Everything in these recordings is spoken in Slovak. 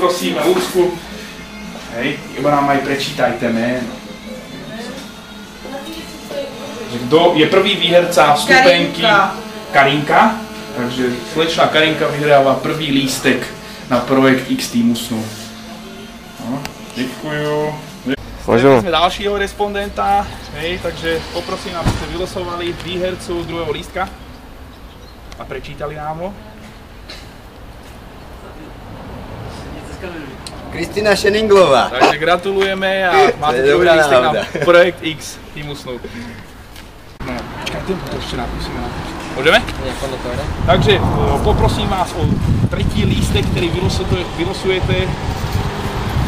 Poprosíme Lucku. Hej, iba nám aj prečítajte jméno. Kdo je prvý výherca vstupenky? Karinka. Takže slečná Karinka vyhráva prvý lístek na projekt X týmu snu. No, děkuju. Jsme dalšího respondenta, hej, takže poprosím, abyste vylosovali výhercu druhého lístka a prečítali nám ho. Kristýna Šeninglová. Takže gratulujeme a máte druhý lístek na projekt X týmu snu. No, počkajte, to ještě musíme napíšť. Můžeme? Takže poprosím vás o třetí lístek, který vylosujete.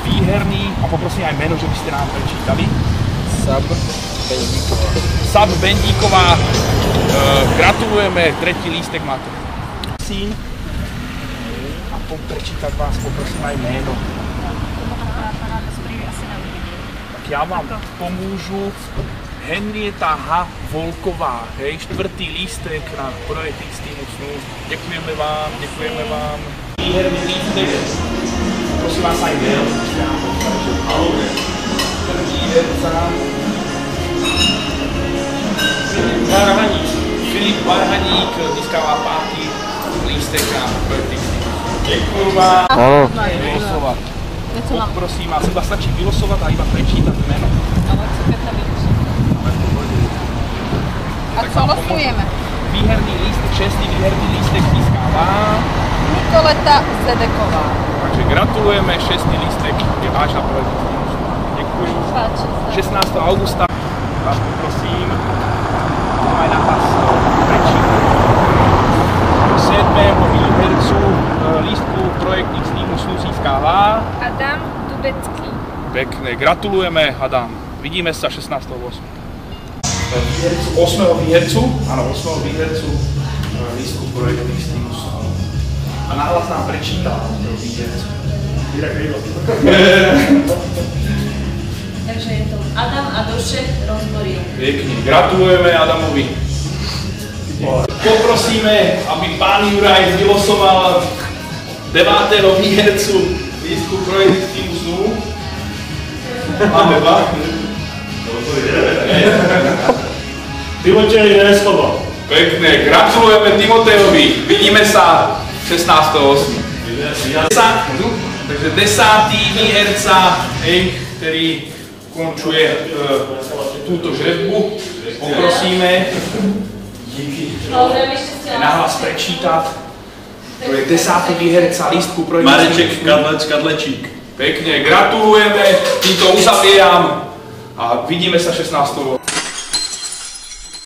Výherný a poprosím aj jméno, že byste nám prečítali. Sab Bendíková. Gratulujeme, třetí lístek máte. A prečítat vás poprosím aj jméno. Tak já vám pomůžu. Henrieta H. Volková, hej, čtvrtý lístek na projekt X týmu snu. Děkujeme vám. Výherný lístek. Prosím vás aj jméno. Filip Varhaník získává pátý lístek na projekt X týmu snu. Děkuju vám. Vylosovat. Prosím vás, iba stačí vylosovat a iba prečítat jméno. A co losujeme? Výherný lístek, šestý výherný lístek získává Nikoleta Zedeková. Takže gratulujeme, šestý lístek je váš na projekt. Děkuji. 16. augusta vás poprosím, aj na vás prečítať. 7. výhercu lístku projekt X týmu snu získává Adam Dubecký. Pekne, gratulujeme Adam. Vidíme sa 16.8. 8. výhercu, áno, 8. výhercu lístku projekt X týmu snu. A nahlas nám prečítal výhercu. Takže je to Adam Adošek Rozboril. Pekne, gratulujeme Adamovi. Poprosíme, aby pán Juraj vylosoval 9. výhercu lístku projekt X týmu snu. Máme dva. Timotej Neslova. Pekne, gratulujeme Timotejovi. Vidíme sa 16.8. Takže 10. výherca, který ukončuje túto žrebbu. Poprosíme nahlas prečítať. To je 10. výherca lístku projekt Mareček Kadlečík. Pekne, gratulujeme, týmto uzavieram a vidíme sa 16.